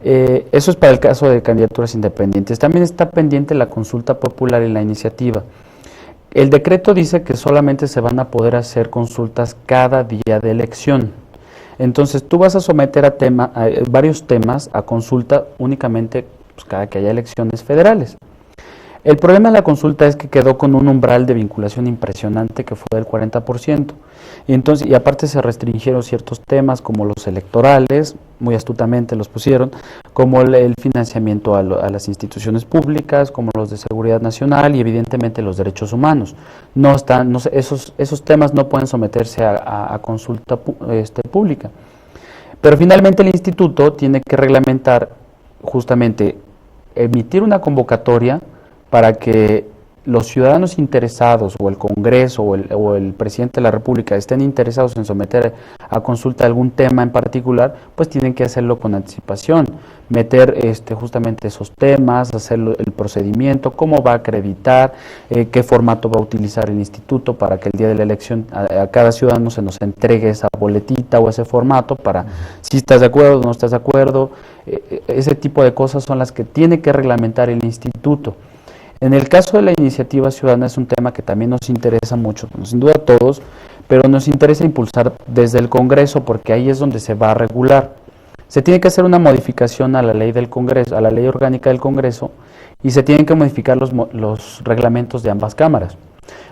Eso es para el caso de candidaturas independientes. También está pendiente la consulta popular y la iniciativa. El decreto dice que solamente se van a poder hacer consultas cada día de elección. Entonces tú vas a someter a varios temas a consulta únicamente pues, cada que haya elecciones federales. El problema de la consulta es que quedó con un umbral de vinculación impresionante que fue del 40%. Y aparte se restringieron ciertos temas como los electorales, muy astutamente los pusieron, como el financiamiento a las instituciones públicas, como los de seguridad nacional y evidentemente los derechos humanos. Esos temas no pueden someterse a consulta pública. Pero finalmente el instituto tiene que reglamentar, justamente, emitir una convocatoria para que los ciudadanos interesados o el Congreso o el presidente de la República estén interesados en someter a consulta algún tema en particular, pues tienen que hacerlo con anticipación, meter justamente esos temas, hacer el procedimiento, cómo va a acreditar, qué formato va a utilizar el instituto para que el día de la elección a cada ciudadano se nos entregue esa boletita o ese formato para si estás de acuerdo o no estás de acuerdo. Ese tipo de cosas son las que tiene que reglamentar el instituto. En el caso de la iniciativa ciudadana es un tema que también nos interesa mucho, sin duda a todos, pero nos interesa impulsar desde el Congreso porque ahí es donde se va a regular. Se tiene que hacer una modificación a la ley del Congreso, a la ley orgánica del Congreso, y se tienen que modificar los reglamentos de ambas cámaras.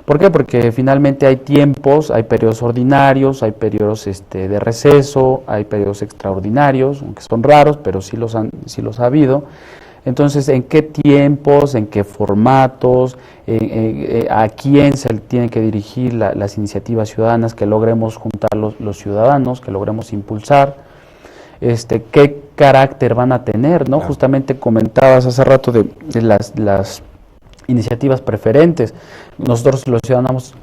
¿Por qué? Porque finalmente hay tiempos, hay periodos ordinarios, hay periodos de receso, hay periodos extraordinarios, aunque son raros, pero sí los ha habido. Entonces, ¿en qué tiempos, en qué formatos, a quién se tienen que dirigir las iniciativas ciudadanas que logremos juntar los ciudadanos, que logremos impulsar? ¿Qué carácter van a tener? ¿No? Justamente comentabas hace rato de las iniciativas preferentes. Nosotros los ciudadanos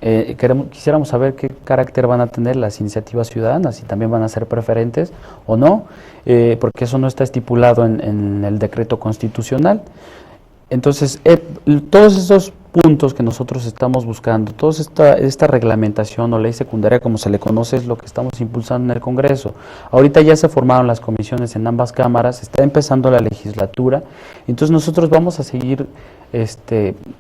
quisiéramos saber qué carácter van a tener las iniciativas ciudadanas, si también van a ser preferentes o no, porque eso no está estipulado en el decreto constitucional. Entonces, todos esos puntos que nosotros estamos buscando, toda esta reglamentación o ley secundaria, como se le conoce, es lo que estamos impulsando en el Congreso. Ahorita ya se formaron las comisiones en ambas cámaras, está empezando la legislatura, entonces nosotros vamos a seguir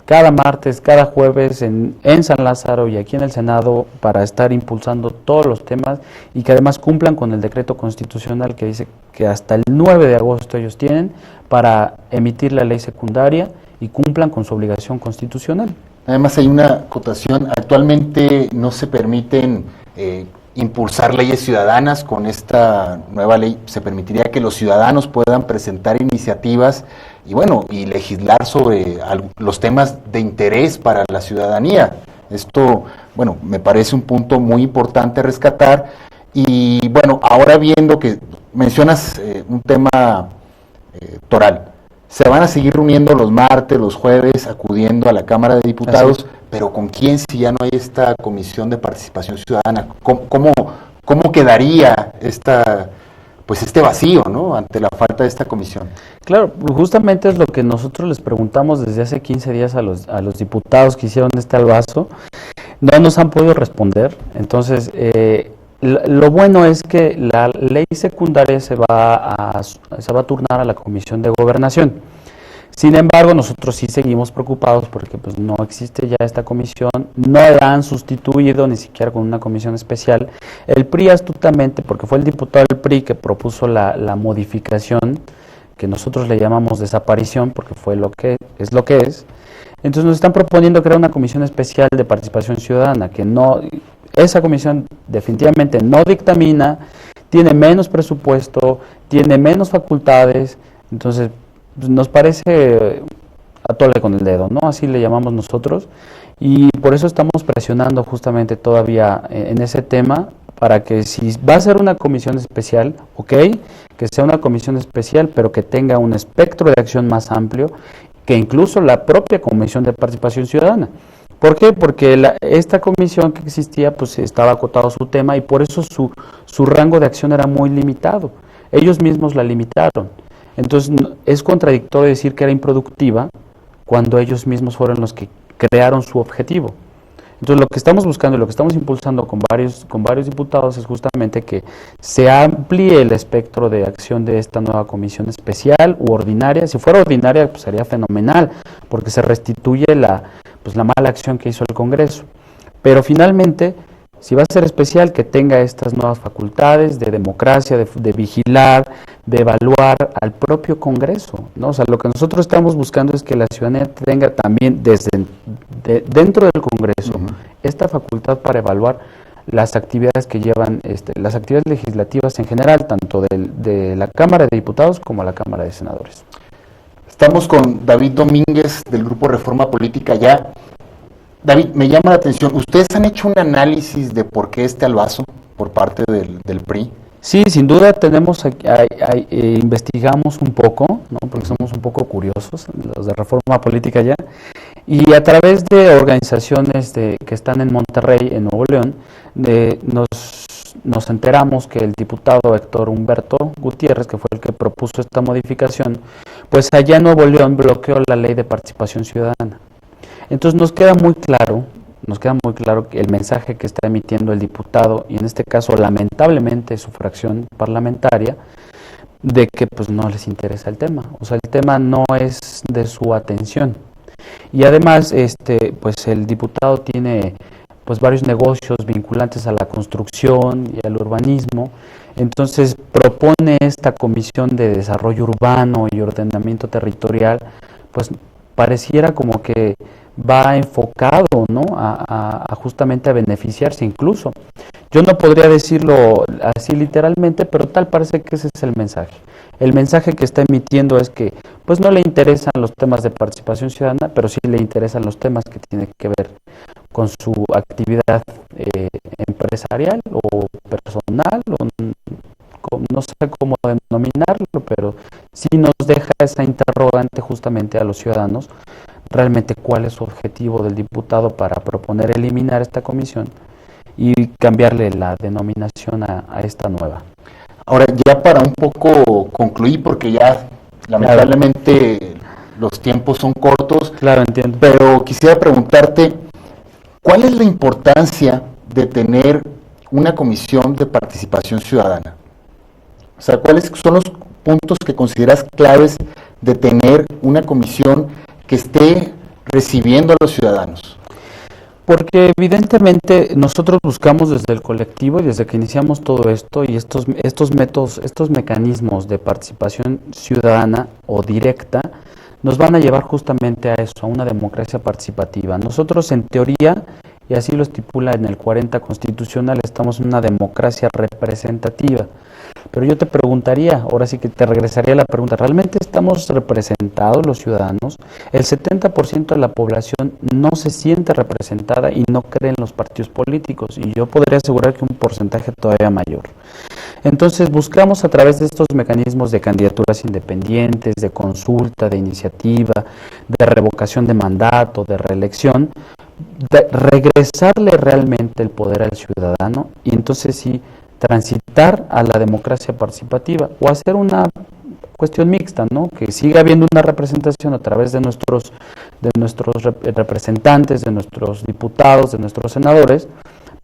cada martes, cada jueves en San Lázaro y aquí en el Senado para estar impulsando todos los temas y que además cumplan con el decreto constitucional que dice que hasta el 9 de agosto ellos tienen para emitir la ley secundaria y cumplan con su obligación constitucional. Además hay una acotación, actualmente no se permiten impulsar leyes ciudadanas. Con esta nueva ley se permitiría que los ciudadanos puedan presentar iniciativas y legislar sobre los temas de interés para la ciudadanía. Esto, me parece un punto muy importante a rescatar. Y ahora viendo que mencionas un tema toral, se van a seguir reuniendo los martes, los jueves, acudiendo a la Cámara de Diputados, pero ¿con quién si ya no hay esta Comisión de Participación Ciudadana? ¿Cómo quedaría este vacío, ¿no?, ante la falta de esta comisión? Claro, justamente es lo que nosotros les preguntamos desde hace 15 días a los diputados que hicieron este albazo. No nos han podido responder, entonces lo bueno es que la ley secundaria se va a turnar a la Comisión de Gobernación. Sin embargo, nosotros sí seguimos preocupados porque no existe ya esta comisión, no la han sustituido ni siquiera con una comisión especial. El PRI astutamente, porque fue el diputado del PRI que propuso la modificación, que nosotros le llamamos desaparición porque fue lo que es. Entonces nos están proponiendo crear una comisión especial de participación ciudadana, esa comisión definitivamente no dictamina, tiene menos presupuesto, tiene menos facultades, entonces nos parece atole con el dedo, ¿no? Así le llamamos nosotros, y por eso estamos presionando justamente todavía en ese tema, para que si va a ser una comisión especial, que sea una comisión especial, pero que tenga un espectro de acción más amplio, que incluso la propia Comisión de Participación Ciudadana. ¿Por qué? Porque esta comisión que existía, estaba acotado su tema y por eso su rango de acción era muy limitado. Ellos mismos la limitaron. Entonces, es contradictorio decir que era improductiva cuando ellos mismos fueron los que crearon su objetivo. Entonces, lo que estamos buscando y lo que estamos impulsando con varios diputados es justamente que se amplíe el espectro de acción de esta nueva comisión especial u ordinaria. Si fuera ordinaria, sería fenomenal, porque se restituye la mala acción que hizo el Congreso. Pero finalmente, si va a ser especial, que tenga estas nuevas facultades de democracia, de vigilar, de evaluar al propio Congreso, ¿no? O sea, lo que nosotros estamos buscando es que la ciudadanía tenga también dentro del Congreso esta facultad para evaluar las actividades que llevan, las actividades legislativas en general, tanto de la Cámara de Diputados como la Cámara de Senadores. Estamos con David Domínguez del Grupo Reforma Política Ya. David, me llama la atención, ¿ustedes han hecho un análisis de por qué este albazo por parte del PRI? Sí, sin duda investigamos un poco, ¿no? Porque somos un poco curiosos, los de Reforma Política Ya, y a través de organizaciones que están en Monterrey, en Nuevo León, nos enteramos que el diputado Héctor Humberto Gutiérrez, que fue el que propuso esta modificación, pues allá en Nuevo León bloqueó la ley de participación ciudadana. Entonces nos queda muy claro que el mensaje que está emitiendo el diputado, y en este caso lamentablemente su fracción parlamentaria, de que no les interesa el tema. O sea, el tema no es de su atención. Y además, el diputado tiene varios negocios vinculantes a la construcción y al urbanismo. Entonces propone esta comisión de desarrollo urbano y ordenamiento territorial, pareciera como que va enfocado, ¿no?, a justamente a beneficiarse incluso. Yo no podría decirlo así literalmente, pero tal parece que ese es el mensaje. El mensaje que está emitiendo es que pues no le interesan los temas de participación ciudadana, pero sí le interesan los temas que tienen que ver con su actividad empresarial o personal, o no sé cómo denominarlo, pero sí nos deja esa interrogante justamente a los ciudadanos, realmente cuál es su objetivo del diputado para proponer eliminar esta comisión y cambiarle la denominación a esta nueva. Ahora, ya para un poco concluir, porque ya lamentablemente los tiempos son cortos. Claro, entiendo. Pero quisiera preguntarte, ¿cuál es la importancia de tener una comisión de participación ciudadana? O sea, ¿cuáles son los puntos que consideras claves de tener una comisión que esté recibiendo a los ciudadanos? Porque evidentemente nosotros buscamos desde el colectivo y desde que iniciamos todo esto y estos métodos, estos mecanismos de participación ciudadana o directa nos van a llevar justamente a eso, a una democracia participativa. Nosotros en teoría, y así lo estipula en el 40 constitucional, estamos en una democracia representativa. Pero yo te preguntaría, ahora sí que te regresaría la pregunta, ¿realmente estamos representados los ciudadanos? El 70% de la población no se siente representada y no cree en los partidos políticos, y yo podría asegurar que un porcentaje todavía mayor. Entonces buscamos a través de estos mecanismos de candidaturas independientes, de consulta, de iniciativa, de revocación de mandato, de reelección, de regresarle realmente el poder al ciudadano y entonces sí transitar a la democracia participativa o hacer una cuestión mixta, ¿no?, que siga habiendo una representación a través de nuestros representantes, de nuestros diputados, de nuestros senadores,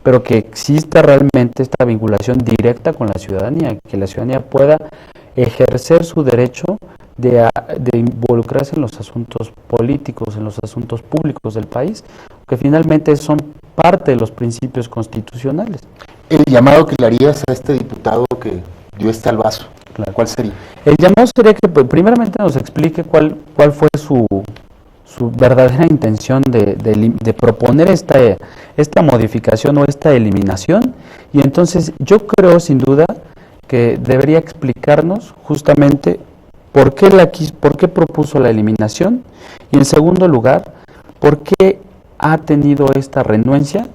pero que exista realmente esta vinculación directa con la ciudadanía, que la ciudadanía pueda ejercer su derecho de involucrarse en los asuntos políticos, en los asuntos públicos del país, que finalmente son parte de los principios constitucionales. El llamado que le harías a este diputado que dio este albazo, Claro. ¿cuál sería? El llamado sería que primeramente nos explique cuál fue su verdadera intención de proponer esta modificación o esta eliminación, y entonces yo creo sin duda que debería explicarnos justamente por qué propuso la eliminación, y en segundo lugar, por qué ha tenido esta renuencia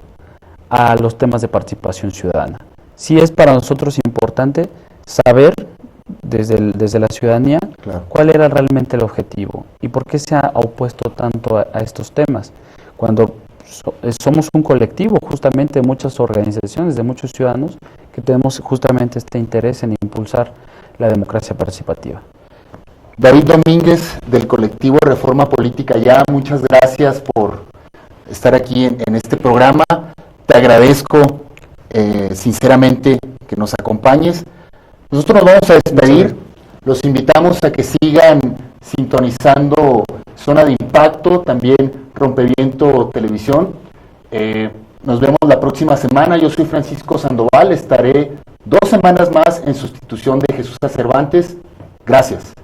a los temas de participación ciudadana. Sí es para nosotros importante saber desde la ciudadanía, Claro, cuál era realmente el objetivo y por qué se ha opuesto tanto a estos temas, cuando somos un colectivo justamente de muchas organizaciones, de muchos ciudadanos que tenemos justamente este interés en impulsar la democracia participativa. David Domínguez, del colectivo Reforma Política Ya, muchas gracias por estar aquí en este programa. Te agradezco sinceramente que nos acompañes. Nosotros nos vamos a despedir. Los invitamos a que sigan sintonizando Zona de Impacto, también Rompeviento Televisión. Nos vemos la próxima semana. Yo soy Francisco Sandoval. Estaré 2 semanas más en sustitución de Jesús Cervantes. Gracias.